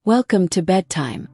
Welcome to bedtime,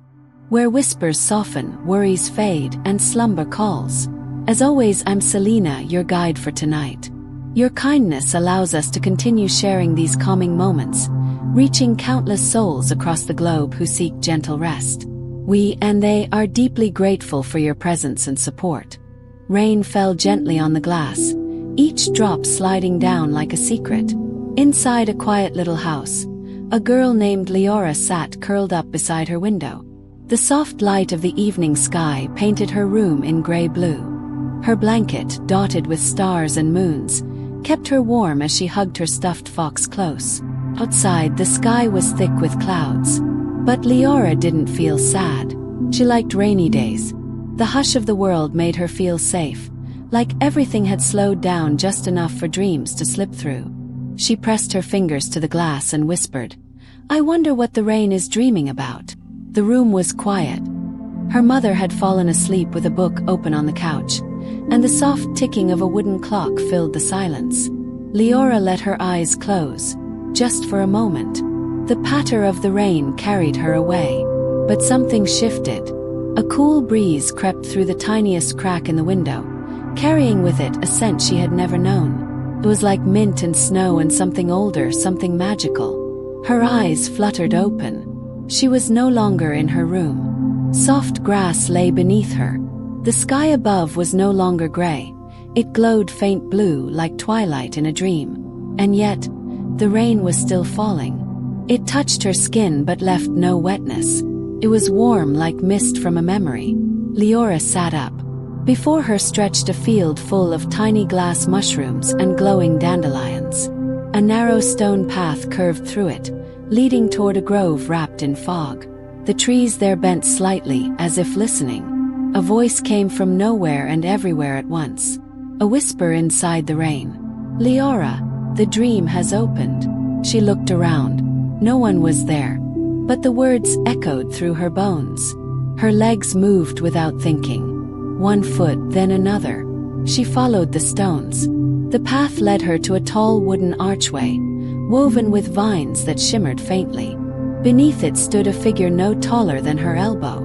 where whispers soften, worries fade, and slumber calls. As always, I'm Selena, your guide for tonight. Your kindness allows us to continue sharing these calming moments, reaching countless souls across the globe who seek gentle rest. We and they are deeply grateful for your presence and support. Rain fell gently on the glass, each drop sliding down like a secret. Inside a quiet little house, a girl named Liora sat curled up beside her window. The soft light of the evening sky painted her room in gray-blue. Her blanket, dotted with stars and moons, kept her warm as she hugged her stuffed fox close. Outside, the sky was thick with clouds. But Liora didn't feel sad. She liked rainy days. The hush of the world made her feel safe, like everything had slowed down just enough for dreams to slip through. She pressed her fingers to the glass and whispered, "I wonder what the rain is dreaming about." The room was quiet. Her mother had fallen asleep with a book open on the couch, and the soft ticking of a wooden clock filled the silence. Liora let her eyes close, just for a moment. The patter of the rain carried her away. But something shifted. A cool breeze crept through the tiniest crack in the window, carrying with it a scent she had never known. It was like mint and snow and something older, something magical. Her eyes fluttered open. She was no longer in her room. Soft grass lay beneath her. The sky above was no longer gray. It glowed faint blue like twilight in a dream. And yet, the rain was still falling. It touched her skin but left no wetness. It was warm like mist from a memory. Liora sat up. Before her stretched a field full of tiny glass mushrooms and glowing dandelions. A narrow stone path curved through it, leading toward a grove wrapped in fog. The trees there bent slightly, as if listening. A voice came from nowhere and everywhere at once. A whisper inside the rain. "Liora, the dream has opened." She looked around. No one was there. But the words echoed through her bones. Her legs moved without thinking. One foot, then another. She followed the stones. The path led her to a tall wooden archway, woven with vines that shimmered faintly. Beneath it stood a figure no taller than her elbow.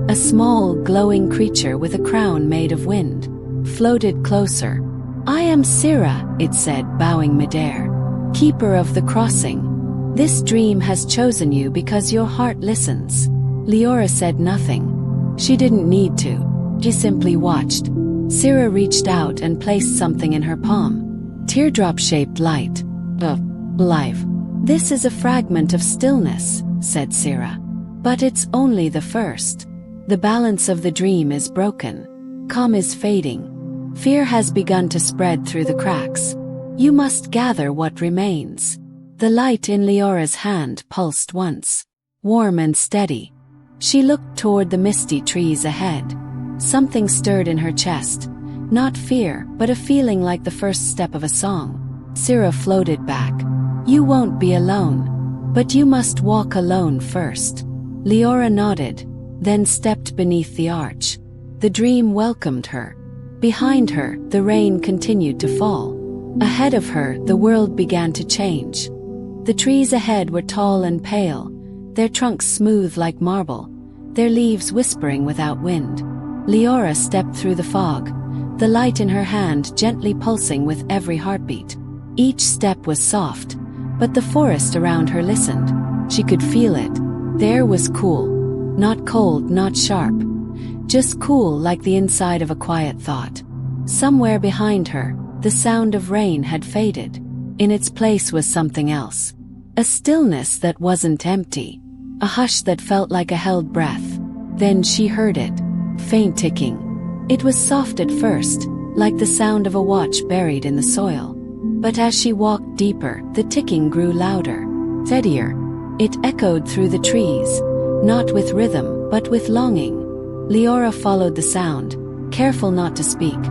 A small, glowing creature with a crown made of wind floated closer. "I am Sira," it said, bowing midair. "Keeper of the crossing. This dream has chosen you because your heart listens." Liora said nothing. She didn't need to. She simply watched. Sira reached out and placed something in her palm. Teardrop-shaped light. Life. "This is a fragment of stillness," said Sira. "But it's only the first. The balance of the dream is broken. Calm is fading. Fear has begun to spread through the cracks. You must gather what remains." The light in Liora's hand pulsed once, warm and steady. She looked toward the misty trees ahead. Something stirred in her chest, not fear, but a feeling like the first step of a song. Sira floated back. "You won't be alone. But you must walk alone first." Liora nodded, then stepped beneath the arch. The dream welcomed her. Behind her, the rain continued to fall. Ahead of her, the world began to change. The trees ahead were tall and pale, their trunks smooth like marble, their leaves whispering without wind. Liora stepped through the fog, the light in her hand gently pulsing with every heartbeat. Each step was soft, but the forest around her listened. She could feel it. The air was cool, not cold, not sharp, just cool like the inside of a quiet thought. Somewhere behind her, the sound of rain had faded. In its place was something else. A stillness that wasn't empty. A hush that felt like a held breath. Then she heard it. Faint ticking. It was soft at first, like the sound of a watch buried in the soil. But as she walked deeper, the ticking grew louder, steadier. It echoed through the trees, not with rhythm, but with longing. Liora followed the sound, careful not to speak,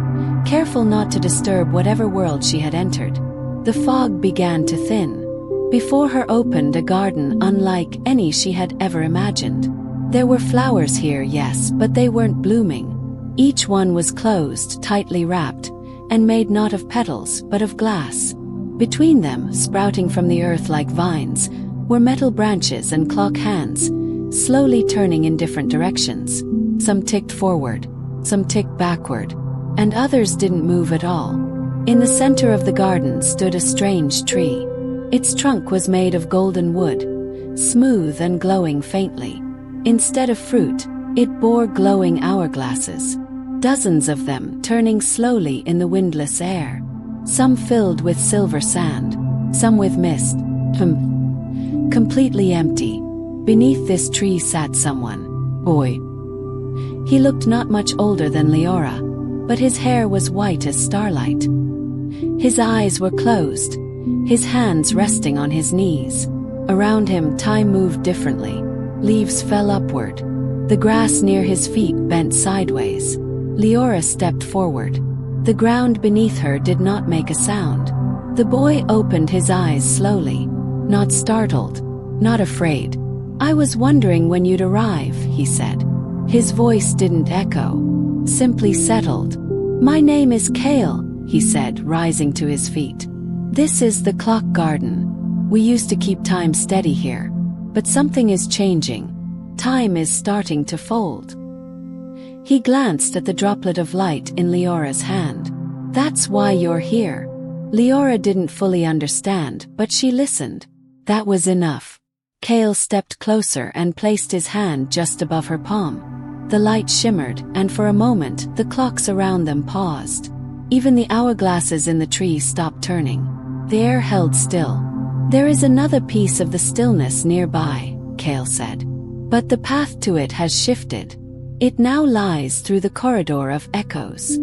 careful not to disturb whatever world she had entered. The fog began to thin. Before her opened a garden unlike any she had ever imagined. There were flowers here, yes, but they weren't blooming. Each one was closed, tightly wrapped, and made not of petals, but of glass. Between them, sprouting from the earth like vines, were metal branches and clock hands, slowly turning in different directions. Some ticked forward, some ticked backward, and others didn't move at all. In the center of the garden stood a strange tree. Its trunk was made of golden wood, smooth and glowing faintly. Instead of fruit, it bore glowing hourglasses, dozens of them turning slowly in the windless air, some filled with silver sand, some with mist, completely empty. Beneath this tree sat someone. Boy. He looked not much older than Liora, but his hair was white as starlight. His eyes were closed, his hands resting on his knees. Around him, time moved differently. Leaves fell upward. The grass near his feet bent sideways. Liora stepped forward. The ground beneath her did not make a sound. The boy opened his eyes slowly, not startled, not afraid. "I was wondering when you'd arrive," he said. His voice didn't echo, simply settled. "My name is Kale," he said, rising to his feet. "This is the clock garden. We used to keep time steady here, but something is changing. Time is starting to fold." He glanced at the droplet of light in Liora's hand. "That's why you're here." Liora didn't fully understand, but she listened. That was enough. Kale stepped closer and placed his hand just above her palm. The light shimmered, and for a moment, the clocks around them paused. Even the hourglasses in the tree stopped turning. The air held still. "There is another piece of the stillness nearby," Kale said. "But the path to it has shifted. It now lies through the corridor of echoes."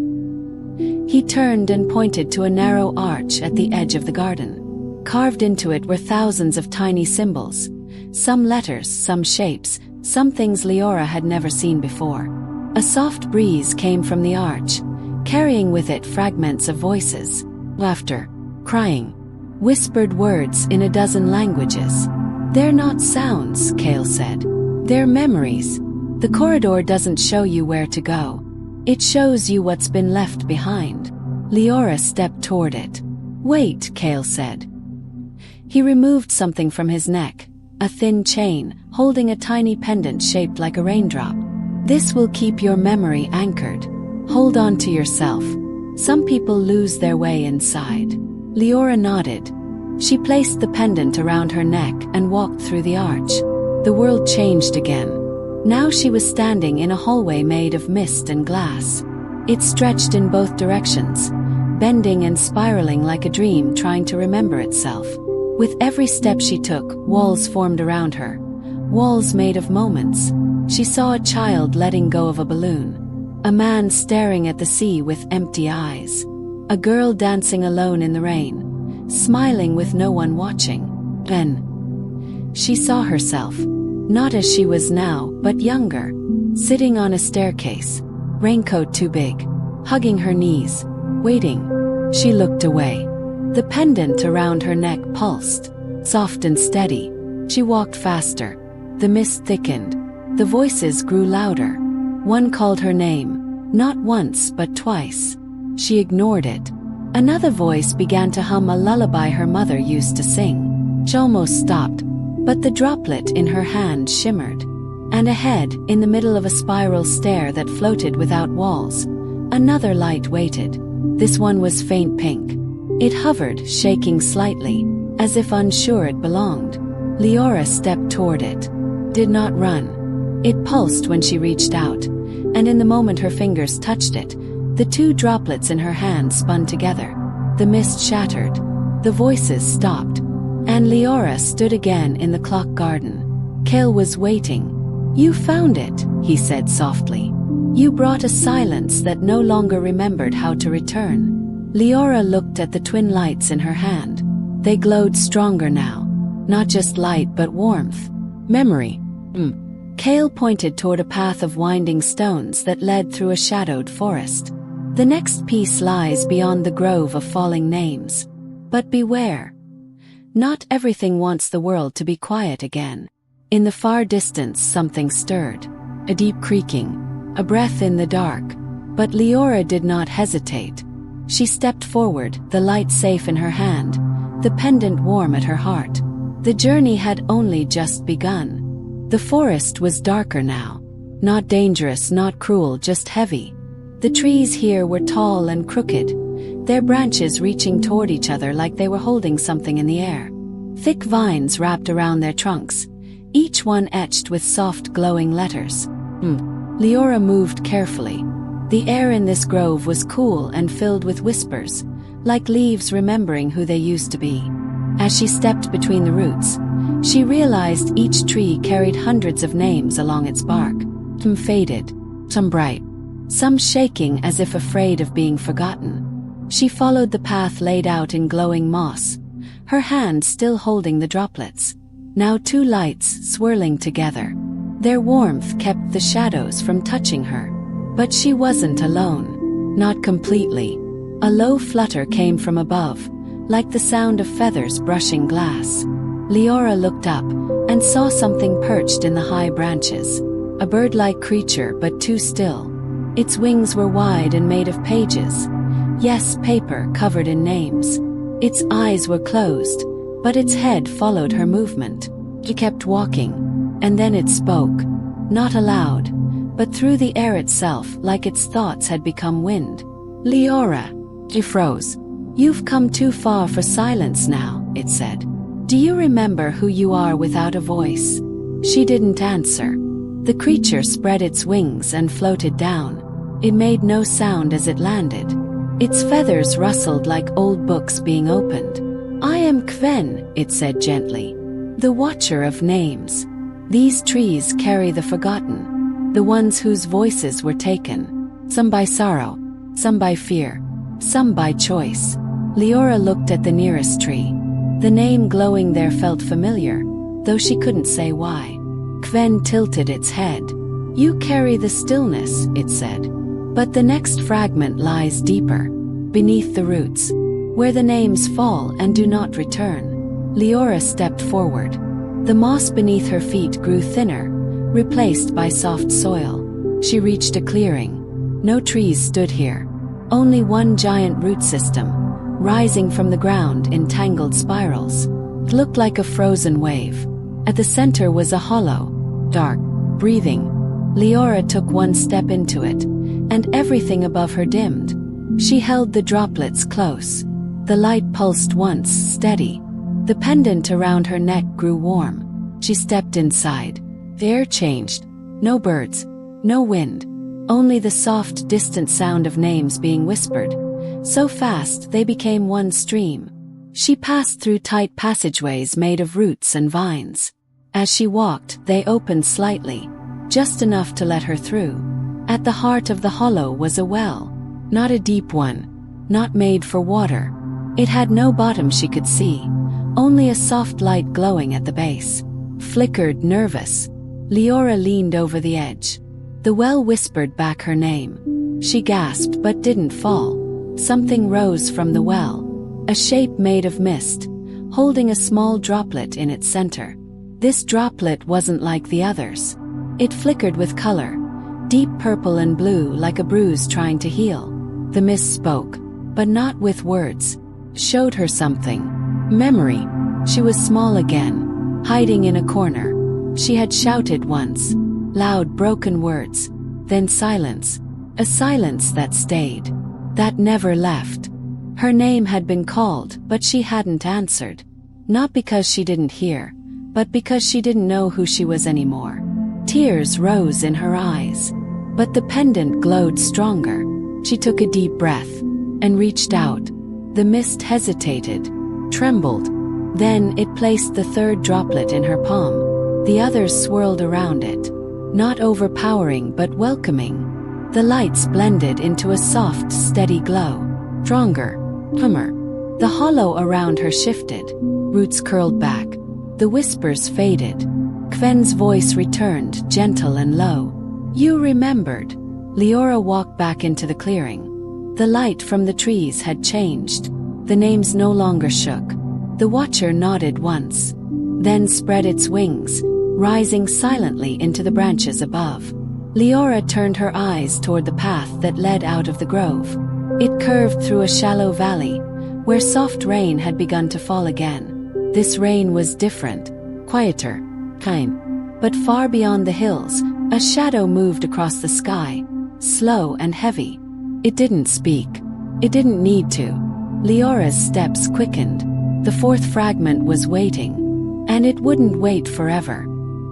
He turned and pointed to a narrow arch at the edge of the garden. Carved into it were thousands of tiny symbols. Some letters, some shapes, some things Liora had never seen before. A soft breeze came from the arch, carrying with it fragments of voices, laughter, crying, whispered words in a dozen languages. "They're not sounds," Kale said. "They're memories. The corridor doesn't show you where to go. It shows you what's been left behind." Liora stepped toward it. "Wait," Kale said. He removed something from his neck, a thin chain, holding a tiny pendant shaped like a raindrop. "This will keep your memory anchored. Hold on to yourself. Some people lose their way inside." Liora nodded. She placed the pendant around her neck and walked through the arch. The world changed again. Now she was standing in a hallway made of mist and glass. It stretched in both directions, bending and spiraling like a dream trying to remember itself. With every step she took, walls formed around her. Walls made of moments. She saw a child letting go of a balloon. A man staring at the sea with empty eyes. A girl dancing alone in the rain, smiling with no one watching. Then she saw herself, not as she was now, but younger, sitting on a staircase, raincoat too big, hugging her knees, waiting. She looked away. The pendant around her neck pulsed, soft and steady. She walked faster. The mist thickened. The voices grew louder. One called her name, not once but twice. She ignored it. Another voice began to hum a lullaby her mother used to sing. She almost stopped, but the droplet in her hand shimmered. And ahead, in the middle of a spiral stair that floated without walls, another light waited. This one was faint pink. It hovered, shaking slightly, as if unsure it belonged. Liora stepped toward it. Did not run. It pulsed when she reached out, and in the moment her fingers touched it, the two droplets in her hand spun together. The mist shattered. The voices stopped. And Liora stood again in the clock garden. Kale was waiting. "You found it," he said softly. "You brought a silence that no longer remembered how to return." Liora looked at the twin lights in her hand. They glowed stronger now. Not just light but warmth. Memory. Kale pointed toward a path of winding stones that led through a shadowed forest. "The next piece lies beyond the grove of falling names. But beware. Not everything wants the world to be quiet again." In the far distance something stirred. A deep creaking. A breath in the dark. But Liora did not hesitate. She stepped forward, the light safe in her hand, the pendant warm at her heart. The journey had only just begun. The forest was darker now. Not dangerous, not cruel, just heavy. The trees here were tall and crooked, their branches reaching toward each other like they were holding something in the air. Thick vines wrapped around their trunks, each one etched with soft glowing letters. Liora moved carefully. The air in this grove was cool and filled with whispers, like leaves remembering who they used to be. As she stepped between the roots, she realized each tree carried hundreds of names along its bark. Some faded, some bright, some shaking as if afraid of being forgotten. She followed the path laid out in glowing moss, her hand still holding the droplets. Now two lights swirling together. Their warmth kept the shadows from touching her. But she wasn't alone. Not completely. A low flutter came from above, like the sound of feathers brushing glass. Liora looked up and saw something perched in the high branches. A bird-like creature, but too still. Its wings were wide and made of pages. Yes, paper covered in names. Its eyes were closed, but its head followed her movement. She kept walking, and then it spoke. Not aloud, but through the air itself, like its thoughts had become wind. Liora. She froze. You've come too far for silence now, it said. Do you remember who you are without a voice? She didn't answer. The creature spread its wings and floated down. It made no sound as it landed. Its feathers rustled like old books being opened. I am Kven, it said gently. The watcher of names. These trees carry the forgotten, the ones whose voices were taken, some by sorrow, some by fear, some by choice. Liora looked at the nearest tree. The name glowing there felt familiar, though she couldn't say why. Kven tilted its head. You carry the stillness, it said. But the next fragment lies deeper, beneath the roots, where the names fall and do not return. Liora stepped forward. The moss beneath her feet grew thinner, replaced by soft soil. She reached a clearing. No trees stood here. Only one giant root system, rising from the ground in tangled spirals. It looked like a frozen wave. At the center was a hollow, dark, breathing. Liora took one step into it, and everything above her dimmed. She held the droplets close. The light pulsed once, steady. The pendant around her neck grew warm. She stepped inside. The air changed. No birds, no wind, only the soft, distant sound of names being whispered. So fast they became one stream. She passed through tight passageways made of roots and vines. As she walked, they opened slightly, just enough to let her through. At the heart of the hollow was a well. Not a deep one, not made for water. It had no bottom she could see, only a soft light glowing at the base. Flickered, nervous. Liora leaned over the edge. The well whispered back her name. She gasped but didn't fall. Something rose from the well, a shape made of mist, holding a small droplet in its center. This droplet wasn't like the others. It flickered with color, deep purple and blue, like a bruise trying to heal. The mist spoke, but not with words. Showed her something. Memory. She was small again, hiding in a corner. She had shouted once, loud broken words, then silence. A silence that stayed, that never left. Her name had been called, but she hadn't answered. Not because she didn't hear, but because she didn't know who she was anymore. Tears rose in her eyes, but the pendant glowed stronger. She took a deep breath and reached out. The mist hesitated, trembled. Then it placed the third droplet in her palm. The others swirled around it, not overpowering but welcoming. The lights blended into a soft, steady glow. Stronger, hummer. The hollow around her shifted. Roots curled back. The whispers faded. Kven's voice returned, gentle and low. You remembered. Liora walked back into the clearing. The light from the trees had changed. The names no longer shook. The watcher nodded once, then spread its wings, rising silently into the branches above. Liora turned her eyes toward the path that led out of the grove. It curved through a shallow valley, where soft rain had begun to fall again. This rain was different, quieter, kind. But far beyond the hills, a shadow moved across the sky, slow and heavy. It didn't speak. It didn't need to. Liora's steps quickened. The fourth fragment was waiting. And it wouldn't wait forever.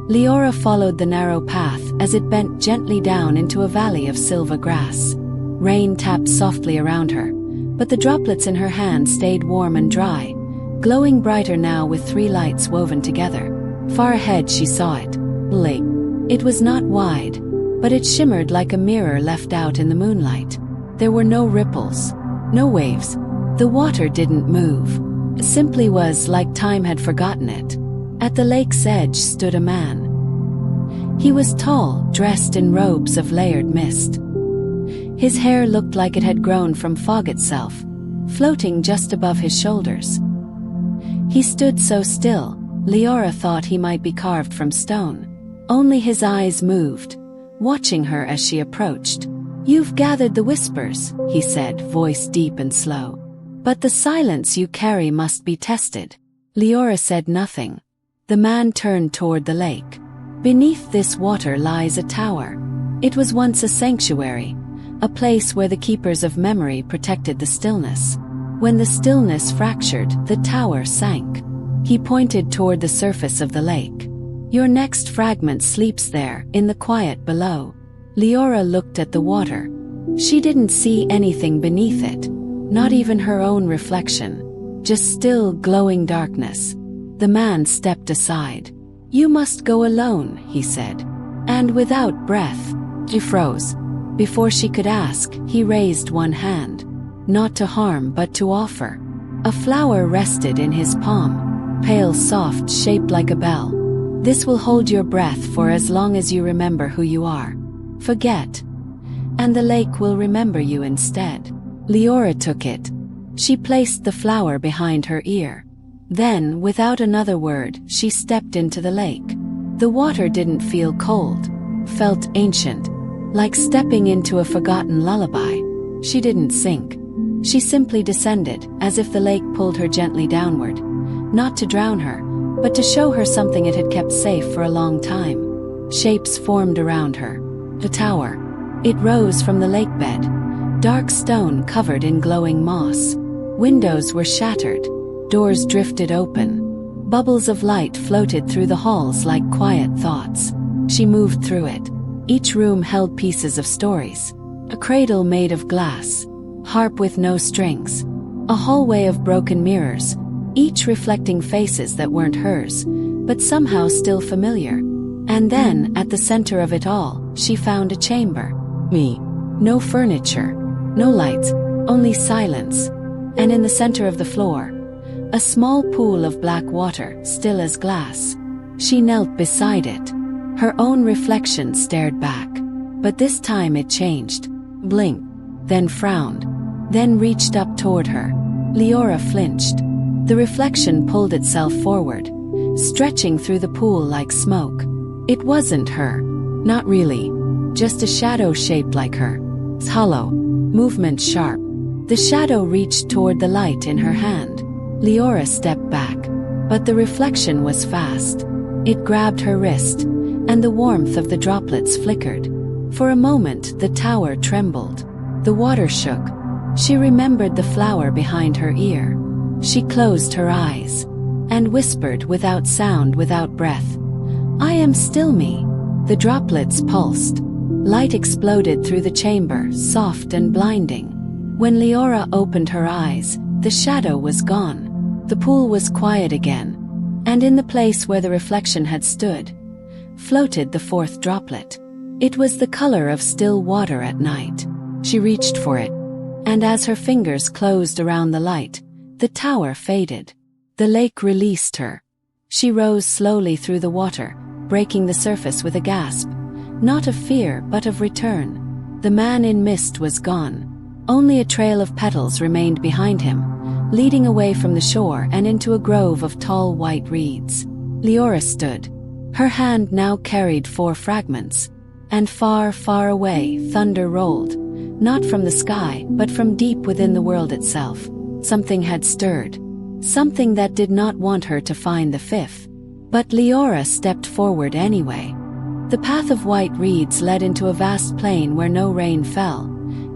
Liora followed the narrow path as it bent gently down into a valley of silver grass. Rain tapped softly around her, but the droplets in her hand stayed warm and dry, glowing brighter now with three lights woven together. Far ahead she saw it. Lake. It was not wide, but it shimmered like a mirror left out in the moonlight. There were no ripples, no waves. The water didn't move. It simply was like time had forgotten it. At the lake's edge stood a man. He was tall, dressed in robes of layered mist. His hair looked like it had grown from fog itself, floating just above his shoulders. He stood so still, Liora thought he might be carved from stone. Only his eyes moved, watching her as she approached. "You've gathered the whispers," he said, voice deep and slow. "But the silence you carry must be tested." Liora said nothing. The man turned toward the lake. Beneath this water lies a tower. It was once a sanctuary, a place where the keepers of memory protected the stillness. When the stillness fractured, the tower sank. He pointed toward the surface of the lake. "Your next fragment sleeps there, in the quiet below." Liora looked at the water. She didn't see anything beneath it, not even her own reflection, just still, glowing darkness. The man stepped aside. "You must go alone," he said. And without breath, she froze. Before she could ask, he raised one hand. Not to harm but to offer. A flower rested in his palm, pale, soft, shaped like a bell. "This will hold your breath for as long as you remember who you are. Forget, and the lake will remember you instead." Liora took it. She placed the flower behind her ear. Then, without another word, she stepped into the lake. The water didn't feel cold, felt ancient, like stepping into a forgotten lullaby. She didn't sink. She simply descended, as if the lake pulled her gently downward, not to drown her, but to show her something it had kept safe for a long time. Shapes formed around her. The tower. It rose from the lake bed, dark stone covered in glowing moss. Windows were shattered, doors drifted open. Bubbles of light floated through the halls like quiet thoughts. She moved through it. Each room held pieces of stories. A cradle made of glass, harp with no strings, a hallway of broken mirrors, each reflecting faces that weren't hers, but somehow still familiar. And then, at the center of it all, she found a chamber. No furniture, no lights, only silence. And in the center of the floor, a small pool of black water, still as glass. She knelt beside it. Her own reflection stared back. But this time it changed. Blinked, then frowned, then reached up toward her. Liora flinched. The reflection pulled itself forward, stretching through the pool like smoke. It wasn't her. Not really. Just a shadow shaped like her. Hollow. Movement sharp. The shadow reached toward the light in her hand. Liora stepped back. But the reflection was fast. It grabbed her wrist, and the warmth of the droplets flickered. For a moment, the tower trembled. The water shook. She remembered the flower behind her ear. She closed her eyes and whispered without sound, without breath, "I am still me." The droplets pulsed. Light exploded through the chamber, soft and blinding. When Liora opened her eyes, the shadow was gone. The pool was quiet again, and in the place where the reflection had stood, floated the fourth droplet. It was the color of still water at night. She reached for it, and as her fingers closed around the light, the tower faded. The lake released her. She rose slowly through the water, breaking the surface with a gasp, not of fear but of return. The man in mist was gone. Only a trail of petals remained behind him, leading away from the shore and into a grove of tall white reeds. Liora stood. Her hand now carried 4 fragments. And far, far away, thunder rolled, not from the sky, but from deep within the world itself. Something had stirred. Something that did not want her to find the 5th. But Liora stepped forward anyway. The path of white reeds led into a vast plain where no rain fell,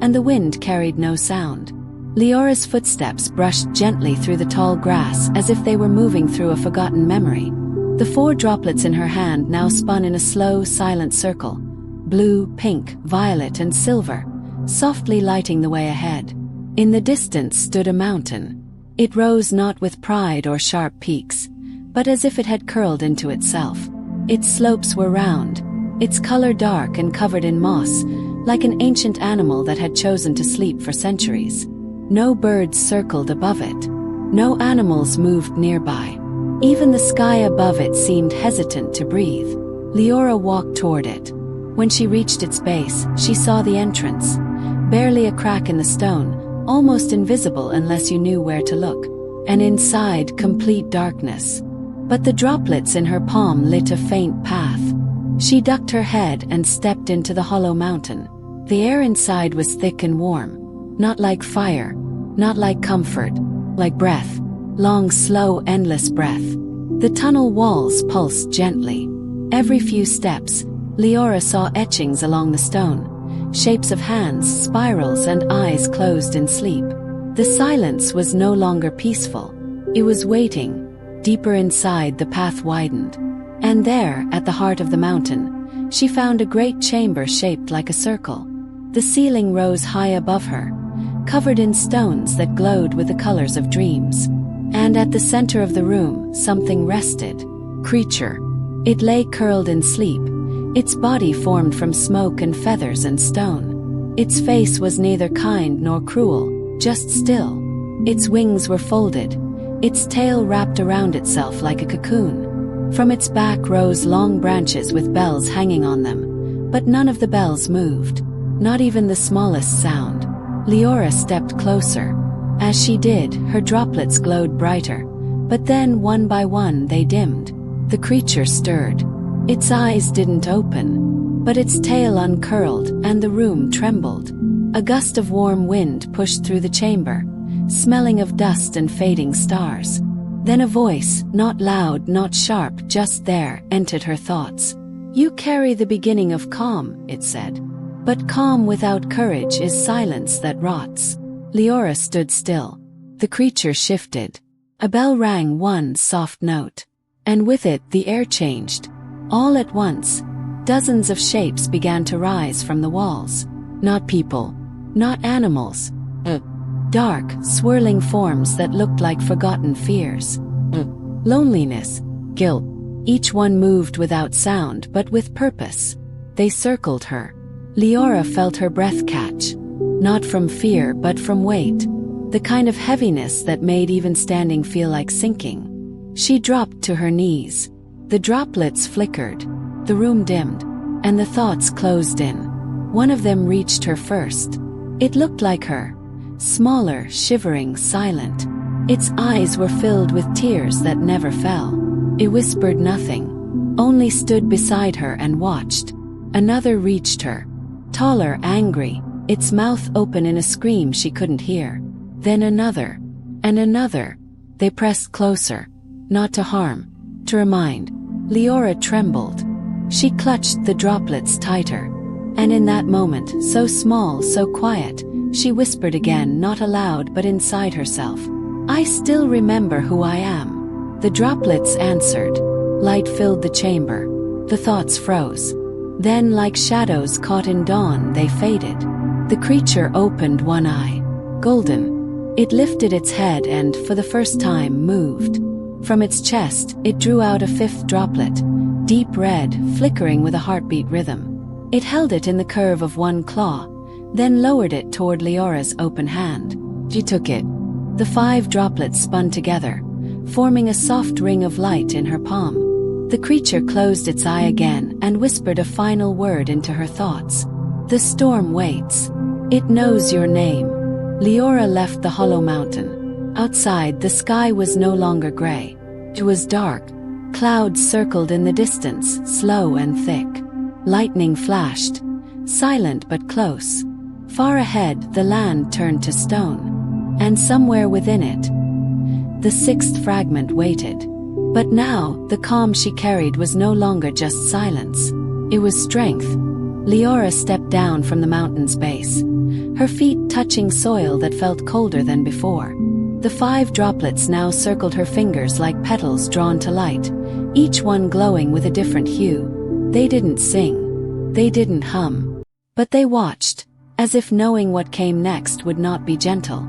and the wind carried no sound. Liora's footsteps brushed gently through the tall grass as if they were moving through a forgotten memory. The 4 droplets in her hand now spun in a slow, silent circle, blue, pink, violet, and silver, softly lighting the way ahead. In the distance stood a mountain. It rose not with pride or sharp peaks, but as if it had curled into itself. Its slopes were round, its color dark and covered in moss, like an ancient animal that had chosen to sleep for centuries. No birds circled above it. No animals moved nearby. Even the sky above it seemed hesitant to breathe. Liora walked toward it. When she reached its base, she saw the entrance. Barely a crack in the stone, almost invisible unless you knew where to look. And inside, complete darkness. But the droplets in her palm lit a faint path. She ducked her head and stepped into the hollow mountain. The air inside was thick and warm. Not like fire, not like comfort, like breath. Long, slow, endless breath. The tunnel walls pulsed gently. Every few steps, Liora saw etchings along the stone, shapes of hands, spirals, and eyes closed in sleep. The silence was no longer peaceful. It was waiting. Deeper inside, the path widened. And there, at the heart of the mountain, she found a great chamber shaped like a circle. The ceiling rose high above her, covered in stones that glowed with the colors of dreams. And at the center of the room, something rested. Creature. It lay curled in sleep, its body formed from smoke and feathers and stone. Its face was neither kind nor cruel, just still. Its wings were folded, its tail wrapped around itself like a cocoon. From its back rose long branches with bells hanging on them, but none of the bells moved, not even the smallest sound. Liora stepped closer. As she did, her droplets glowed brighter, but then one by one they dimmed. The creature stirred. Its eyes didn't open, but its tail uncurled and the room trembled. A gust of warm wind pushed through the chamber, smelling of dust and fading stars. Then a voice, not loud, not sharp, just there, entered her thoughts. "You carry the beginning of calm," it said. "But calm without courage is silence that rots." Liora stood still. The creature shifted. A bell rang one soft note. And with it the air changed. All at once, dozens of shapes began to rise from the walls. Not people, not animals. Dark, swirling forms that looked like forgotten fears. Loneliness, guilt. Each one moved without sound but with purpose. They circled her. Liora felt her breath catch. Not from fear but from weight. The kind of heaviness that made even standing feel like sinking. She dropped to her knees. The droplets flickered. The room dimmed. And the thoughts closed in. One of them reached her first. It looked like her. Smaller, shivering, silent. Its eyes were filled with tears that never fell. It whispered nothing, only stood beside her and watched. Another reached her. Taller, angry, its mouth open in a scream she couldn't hear. Then another. And another. They pressed closer. Not to harm, to remind. Liora trembled. She clutched the droplets tighter. And in that moment, so small, so quiet, she whispered again, not aloud but inside herself. "I still remember who I am." The droplets answered. Light filled the chamber. The thoughts froze. Then, like shadows caught in dawn, they faded. The creature opened one eye. Golden. It lifted its head and, for the first time, moved. From its chest, it drew out a fifth droplet, deep red, flickering with a heartbeat rhythm. It held it in the curve of one claw, then lowered it toward Liora's open hand. She took it. The 5 droplets spun together, forming a soft ring of light in her palm. The creature closed its eye again and whispered a final word into her thoughts. "The storm waits. It knows your name." Liora left the hollow mountain. Outside, the sky was no longer gray. It was dark. Clouds circled in the distance, slow and thick. Lightning flashed, silent but close. Far ahead, the land turned to stone. And somewhere within it, the 6th fragment waited. But now, the calm she carried was no longer just silence. It was strength. Liora stepped down from the mountain's base, her feet touching soil that felt colder than before. The 5 droplets now circled her fingers like petals drawn to light, each one glowing with a different hue. They didn't sing. They didn't hum. But they watched, as if knowing what came next would not be gentle.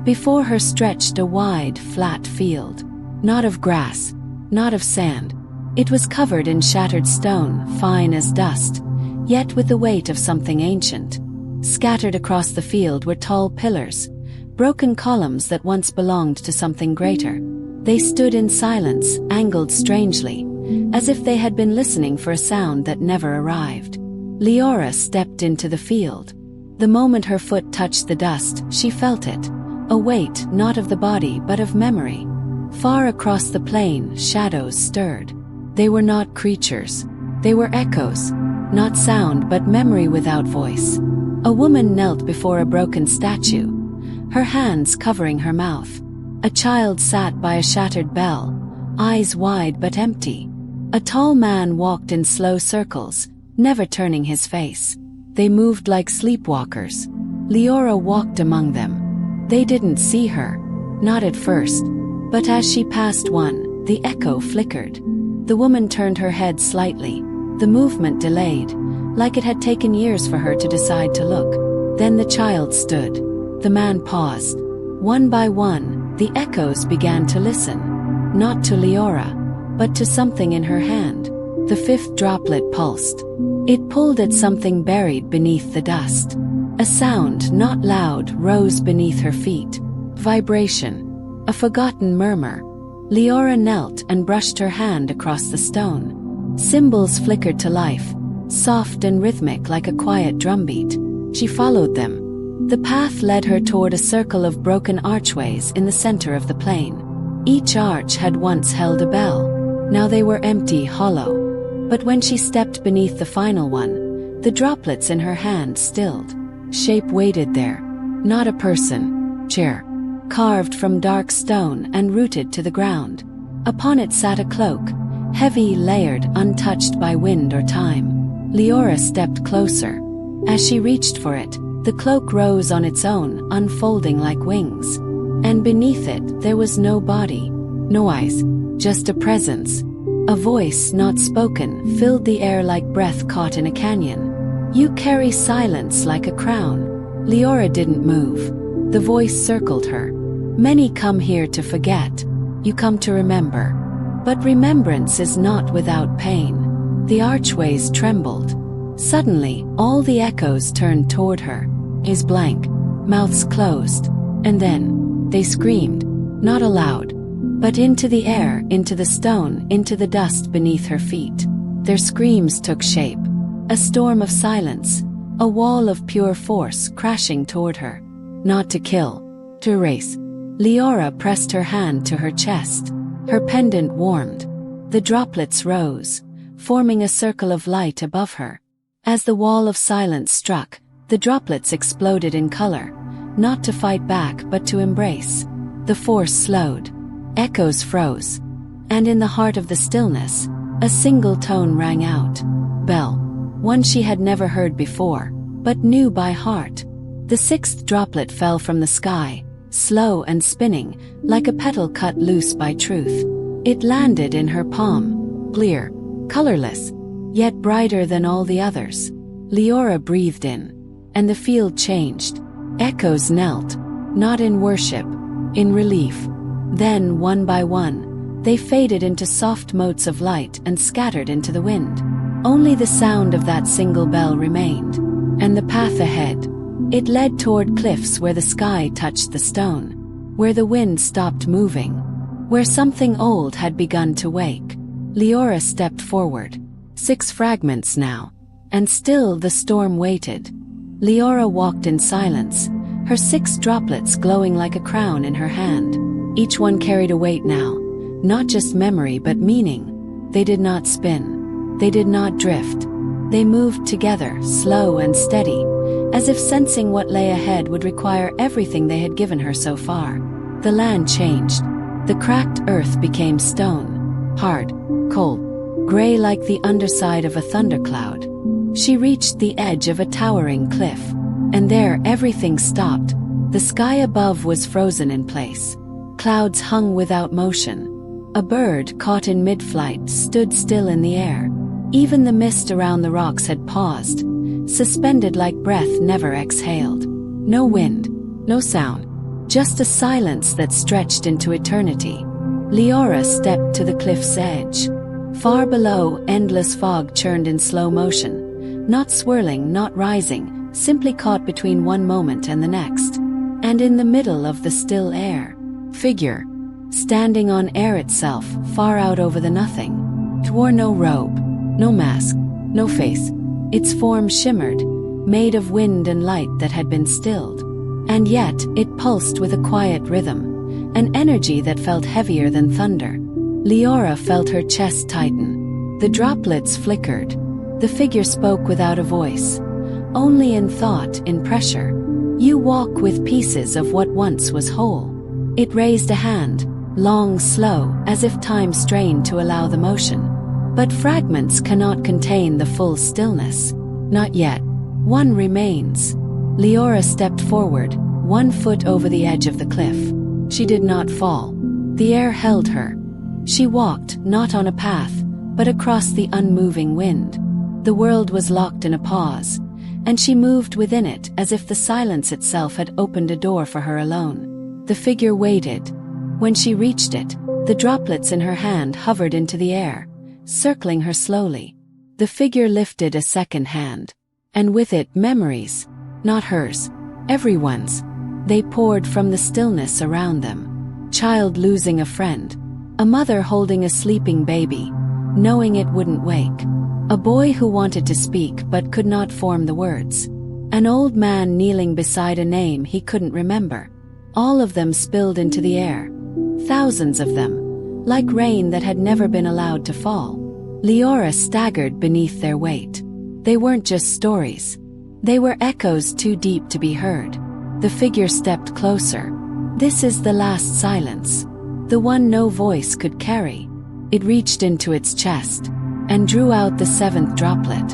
Before her stretched a wide, flat field. Not of grass, not of sand. It was covered in shattered stone, fine as dust, yet with the weight of something ancient. Scattered across the field were tall pillars, broken columns that once belonged to something greater. They stood in silence, angled strangely, as if they had been listening for a sound that never arrived. Liora stepped into the field. The moment her foot touched the dust, she felt it, a weight not of the body but of memory. Far across the plain, shadows stirred. They were not creatures. They were echoes, not sound but memory without voice. A woman knelt before a broken statue, her hands covering her mouth. A child sat by a shattered bell, eyes wide but empty. A tall man walked in slow circles, never turning his face. They moved like sleepwalkers. Liora walked among them. They didn't see her, not at first, but as she passed one, the echo flickered. The woman turned her head slightly, the movement delayed, like it had taken years for her to decide to look. Then the child stood. The man paused. One by one, the echoes began to listen. Not to Liora, but to something in her hand. The 5th droplet pulsed. It pulled at something buried beneath the dust. A sound, not loud, rose beneath her feet. Vibration. A forgotten murmur. Liora knelt and brushed her hand across the stone. Symbols flickered to life, soft and rhythmic like a quiet drumbeat. She followed them. The path led her toward a circle of broken archways in the center of the plain. Each arch had once held a bell. Now they were empty, hollow. But when she stepped beneath the final one, the droplets in her hand stilled. Shape waited there. Not a person. Chair. Carved from dark stone and rooted to the ground. Upon it sat a cloak, heavy, layered, untouched by wind or time. Liora stepped closer. As she reached for it, the cloak rose on its own, unfolding like wings. And beneath it, there was no body, no eyes, just a presence. A voice, not spoken, filled the air like breath caught in a canyon. You carry silence like a crown. Liora didn't move. The voice circled her. Many come here to forget. You come to remember. But remembrance is not without pain. The archways trembled. Suddenly, all the echoes turned toward her. Eyes blank, mouths closed. And then, they screamed. Not aloud, but into the air, into the stone, into the dust beneath her feet. Their screams took shape. A storm of silence. A wall of pure force crashing toward her. Not to kill, to erase. Liora pressed her hand to her chest. Her pendant warmed. The droplets rose, forming a circle of light above her. As the wall of silence struck, the droplets exploded in color, not to fight back but to embrace. The force slowed. Echoes froze. And in the heart of the stillness, a single tone rang out. Bell. One she had never heard before, but knew by heart. The 6th droplet fell from the sky, slow and spinning, like a petal cut loose by truth. It landed in her palm, clear, colorless, yet brighter than all the others. Liora breathed in, and the field changed. Echoes knelt, not in worship, in relief. Then, one by one, they faded into soft motes of light and scattered into the wind. Only the sound of that single bell remained. And the path ahead. It led toward cliffs where the sky touched the stone, where the wind stopped moving, where something old had begun to wake. Liora stepped forward. 6 fragments now. And still the storm waited. Liora walked in silence, her 6 droplets glowing like a crown in her hand. Each one carried a weight now, not just memory but meaning. They did not spin. They did not drift. They moved together, slow and steady, as if sensing what lay ahead would require everything they had given her so far. The land changed. The cracked earth became stone. hard, cold, gray like the underside of a thundercloud. She reached the edge of a towering cliff, and there everything stopped. The sky above was frozen in place. Clouds hung without motion. A bird caught in mid-flight stood still in the air. Even the mist around the rocks had paused, suspended like breath never exhaled. No wind, no sound, just a silence that stretched into eternity. Liora stepped to the cliff's edge. Far below, endless fog churned in slow motion, not swirling, not rising, simply caught between one moment and the next. And in the middle of the still air, figure, standing on air itself, far out over the nothing. It wore no robe, no mask, no face. Its form shimmered, made of wind and light that had been stilled. And yet, it pulsed with a quiet rhythm, an energy that felt heavier than thunder. Liora felt her chest tighten. The droplets flickered. The figure spoke without a voice, only in thought, in pressure. You walk with pieces of what once was whole. It raised a hand, long, slow, as if time strained to allow the motion. But fragments cannot contain the full stillness. Not yet. One remains. Liora stepped forward, 1 foot over the edge of the cliff. She did not fall. The air held her. She walked, not on a path, but across the unmoving wind. The world was locked in a pause, and she moved within it as if the silence itself had opened a door for her alone. The figure waited. When she reached it, the droplets in her hand hovered into the air, circling her slowly. The figure lifted a second hand, and with it memories, not hers, everyone's. They poured from the stillness around them. Child losing a friend, a mother holding a sleeping baby, knowing it wouldn't wake. A boy who wanted to speak but could not form the words. An old man kneeling beside a name he couldn't remember. All of them spilled into the air. Thousands of them, like rain that had never been allowed to fall. Liora staggered beneath their weight. They weren't just stories. They were echoes too deep to be heard. The figure stepped closer. This is the last silence, the one no voice could carry. It reached into its chest and drew out the 7th droplet.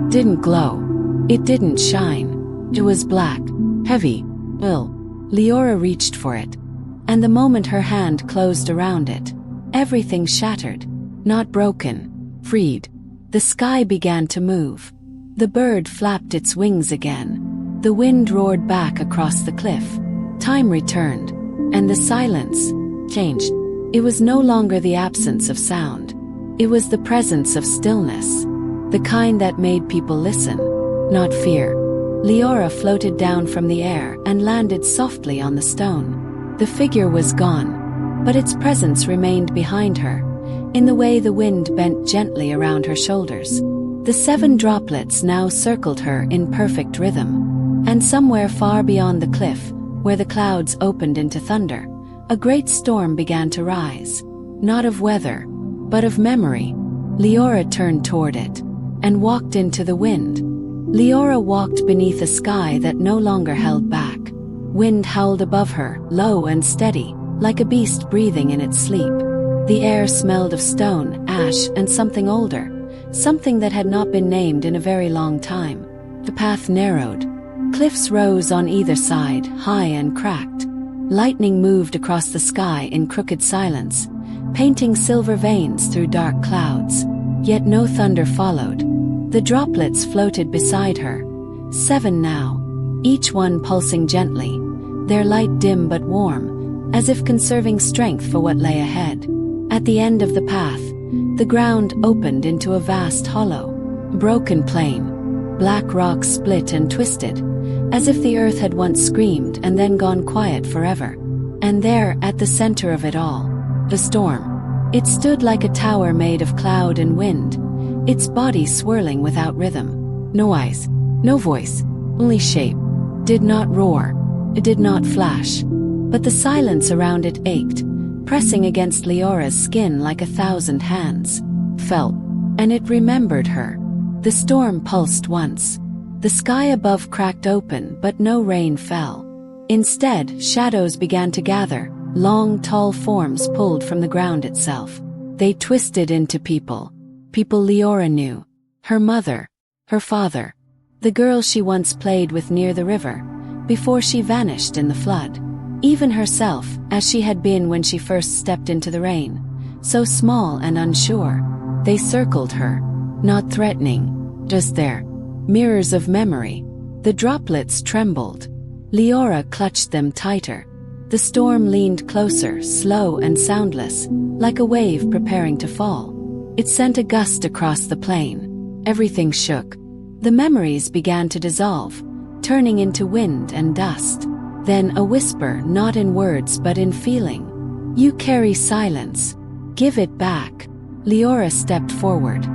Didn't glow. It didn't shine. It was black, heavy, ill. Liora reached for it, and the moment her hand closed around it, everything shattered. Not broken, freed. The sky began to move. The bird flapped its wings again. The wind roared back across the cliff. Time returned, and the silence changed. It was no longer the absence of sound. It was the presence of stillness, the kind that made people listen, not fear. Liora floated down from the air and landed softly on the stone. The figure was gone, but its presence remained behind her, in the way the wind bent gently around her shoulders. The 7 droplets now circled her in perfect rhythm, and somewhere far beyond the cliff, where the clouds opened into thunder, a great storm began to rise, not of weather, but of memory. Liora turned toward it, and walked into the wind. Liora walked beneath a sky that no longer held back. Wind howled above her, low and steady, like a beast breathing in its sleep. The air smelled of stone, ash, and something older, something that had not been named in a very long time. The path narrowed. Cliffs rose on either side, high and cracked. Lightning moved across the sky in crooked silence, painting silver veins through dark clouds. Yet no thunder followed. The droplets floated beside her, 7 now, each one pulsing gently, their light dim but warm, as if conserving strength for what lay ahead. At the end of the path, the ground opened into a vast hollow, broken plain. Black rocks split and twisted, as if the earth had once screamed and then gone quiet forever. And there, at the center of it all, the storm. It stood like a tower made of cloud and wind, its body swirling without rhythm. No eyes, no voice, only shape. Did not roar, it did not flash, but the silence around it ached, pressing against Liora's skin like 1,000 hands. Felt, and it remembered her. The storm pulsed once. The sky above cracked open, but no rain fell. Instead, shadows began to gather, long, tall forms pulled from the ground itself. They twisted into people. People Liora knew. Her mother. Her father. The girl she once played with near the river, before she vanished in the flood. Even herself, as she had been when she first stepped into the rain. So small and unsure. They circled her. Not threatening. Just there. Mirrors of memory. The droplets trembled. Liora clutched them tighter. The storm leaned closer, slow and soundless, like a wave preparing to fall. It sent a gust across the plain. Everything shook. The memories began to dissolve, turning into wind and dust. Then a whisper, not in words but in feeling. You carry silence. Give it back. Liora stepped forward.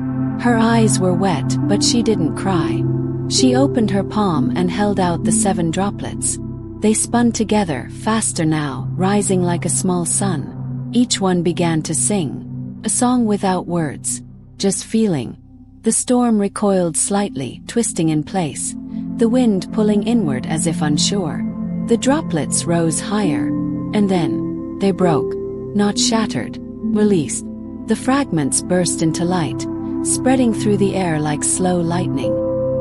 Her eyes were wet, but she didn't cry. She opened her palm and held out the 7 droplets. They spun together, faster now, rising like a small sun. Each one began to sing. A song without words, just feeling. The storm recoiled slightly, twisting in place, the wind pulling inward as if unsure. The droplets rose higher, and then they broke, not shattered, released. The fragments burst into light, spreading through the air like slow lightning.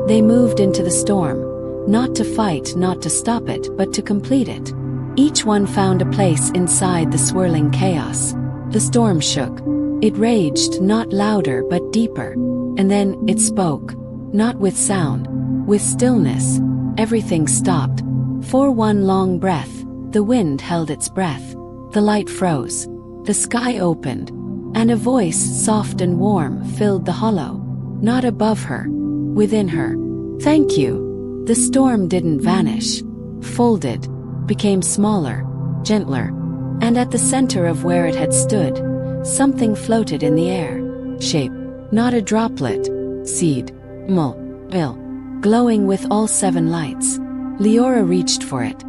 They moved into the storm, not to fight, not to stop it, but to complete it. Each one found a place inside the swirling chaos. The storm shook. It raged, not louder but deeper. And then it spoke, not with sound, with stillness. Everything stopped. For one long breath, the wind held its breath. The light froze. The sky opened. And a voice, soft and warm, filled the hollow. Not above her, within her. Thank you. The storm didn't vanish. Folded. Became smaller. Gentler. And at the center of where it had stood, something floated in the air. Shape. Not a droplet. Seed. Pill. Glowing with all 7 lights. Liora reached for it.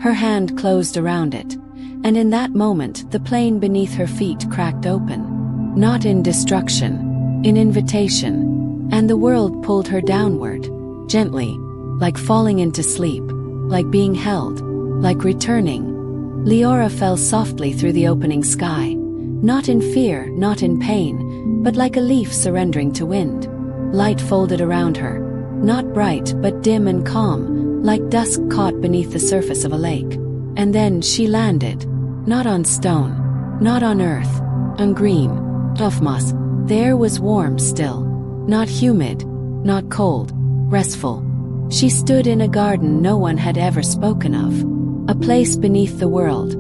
Her hand closed around it. And in that moment, the plain beneath her feet cracked open. Not in destruction. In invitation. And the world pulled her downward. Gently. Like falling into sleep. Like being held. Like returning. Liora fell softly through the opening sky. Not in fear, not in pain, but like a leaf surrendering to wind. Light folded around her. Not bright, but dim and calm, like dusk caught beneath the surface of a lake. And then she landed. Not on stone. Not on earth. On green. Tough moss. The air was warm still. Not humid. Not cold. Restful. She stood in a garden no one had ever spoken of. A place beneath the world.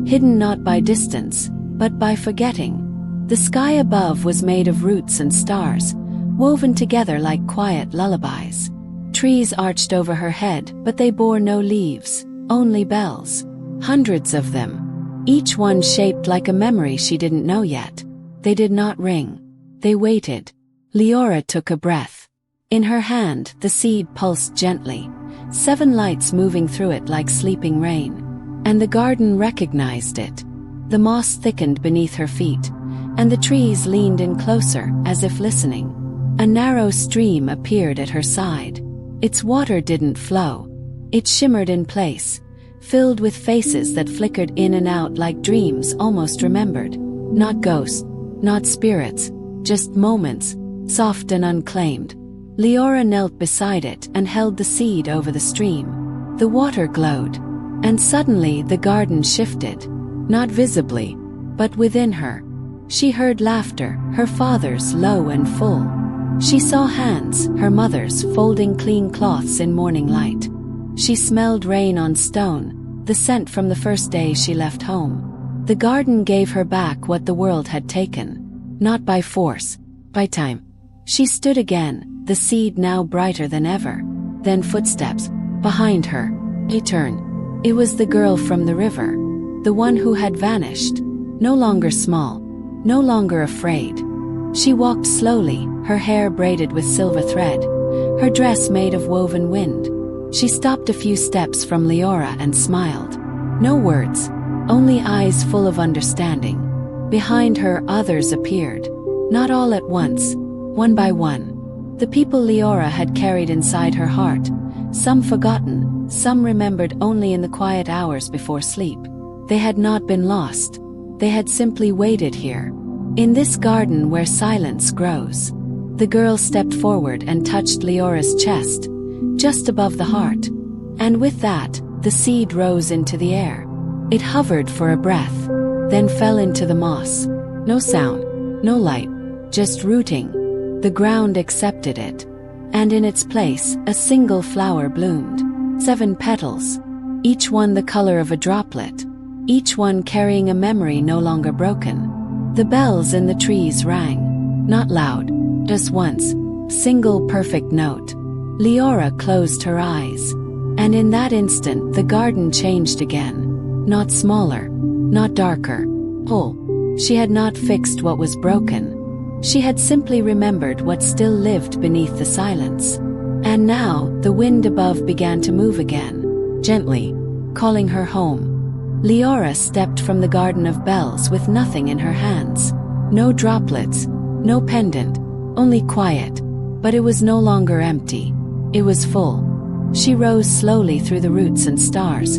Hidden not by distance, but by forgetting. The sky above was made of roots and stars, woven together like quiet lullabies. Trees arched over her head, but they bore no leaves, only bells. Hundreds of them. Each one shaped like a memory she didn't know yet. They did not ring. They waited. Liora took a breath. In her hand, the seed pulsed gently, 7 lights moving through it like sleeping rain. And the garden recognized it. The moss thickened beneath her feet, and the trees leaned in closer, as if listening. A narrow stream appeared at her side. Its water didn't flow. It shimmered in place, filled with faces that flickered in and out like dreams almost remembered. Not ghosts, not spirits, just moments, soft and unclaimed. Liora knelt beside it and held the seed over the stream. The water glowed, and suddenly the garden shifted, not visibly, but within her. She heard laughter, her father's low and full. She saw hands, her mother's, folding clean cloths in morning light. She smelled rain on stone, the scent from the first day she left home. The garden gave her back what the world had taken, not by force, by time. She stood again, the seed now brighter than ever. Then footsteps, behind her. A turn. It was the girl from the river, the one who had vanished, no longer small, no longer afraid. She walked slowly, her hair braided with silver thread, her dress made of woven wind. She stopped a few steps from Liora and smiled. No words, only eyes full of understanding. Behind her, others appeared. Not all at once, one by one. The people Liora had carried inside her heart, some forgotten, some remembered only in the quiet hours before sleep. They had not been lost. They had simply waited here. In this garden where silence grows. The girl stepped forward and touched Leora's chest, just above the heart. And with that, the seed rose into the air. It hovered for a breath, then fell into the moss. No sound, no light, just rooting. The ground accepted it. And in its place, a single flower bloomed. 7 petals, each one the color of a droplet, each one carrying a memory no longer broken. The bells in the trees rang, not loud, just once, single perfect note. Liora closed her eyes. And in that instant the garden changed again. Not smaller, not darker, whole. She had not fixed what was broken. She had simply remembered what still lived beneath the silence. And now, the wind above began to move again, gently, calling her home. Liora stepped from the garden of bells with nothing in her hands. No droplets, no pendant, only quiet. But it was no longer empty. It was full. She rose slowly through the roots and stars,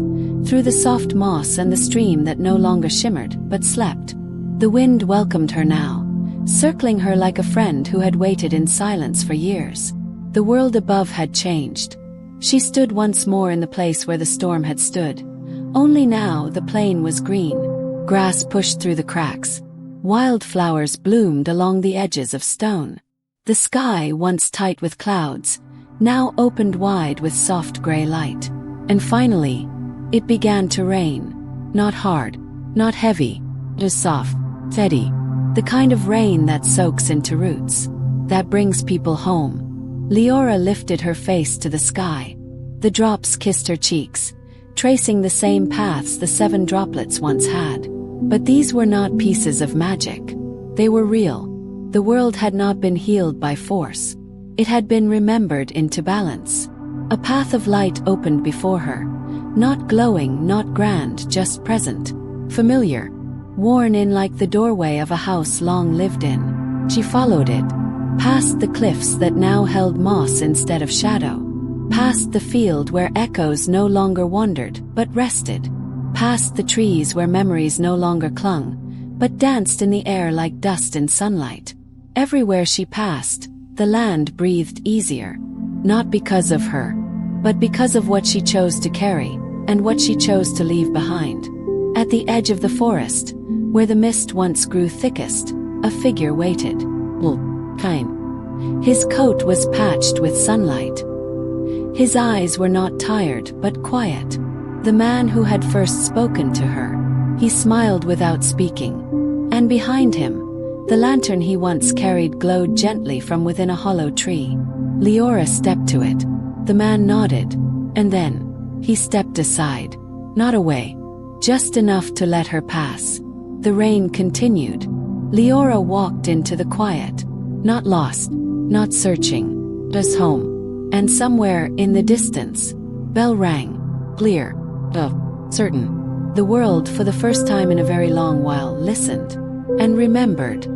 through the soft moss and the stream that no longer shimmered, but slept. The wind welcomed her now, circling her like a friend who had waited in silence for years. The world above had changed. She stood once more in the place where the storm had stood. Only now the plain was green. Grass pushed through the cracks. Wildflowers bloomed along the edges of stone. The sky, once tight with clouds, now opened wide with soft gray light. And finally, it began to rain. Not hard, not heavy, just soft, steady. The kind of rain that soaks into roots, that brings people home. Liora lifted her face to the sky. The drops kissed her cheeks, tracing the same paths the 7 droplets once had. But these were not pieces of magic. They were real. The world had not been healed by force. It had been remembered into balance. A path of light opened before her. Not glowing, not grand, just present. Familiar. Worn in like the doorway of a house long lived in. She followed it. Past the cliffs that now held moss instead of shadow. Past the field where echoes no longer wandered, but rested. Past the trees where memories no longer clung, but danced in the air like dust in sunlight. Everywhere she passed, the land breathed easier. Not because of her, but because of what she chose to carry, and what she chose to leave behind. At the edge of the forest, where the mist once grew thickest, a figure waited. His coat was patched with sunlight. His eyes were not tired but quiet. The man who had first spoken to her. He smiled without speaking. And behind him, the lantern he once carried glowed gently from within a hollow tree. Liora stepped to it. The man nodded. And then, he stepped aside. Not away. Just enough to let her pass. The rain continued. Liora walked into the quiet. Not lost, not searching, just home. And somewhere in the distance, bell rang, clear, certain. The world, for the first time in a very long while, listened and remembered.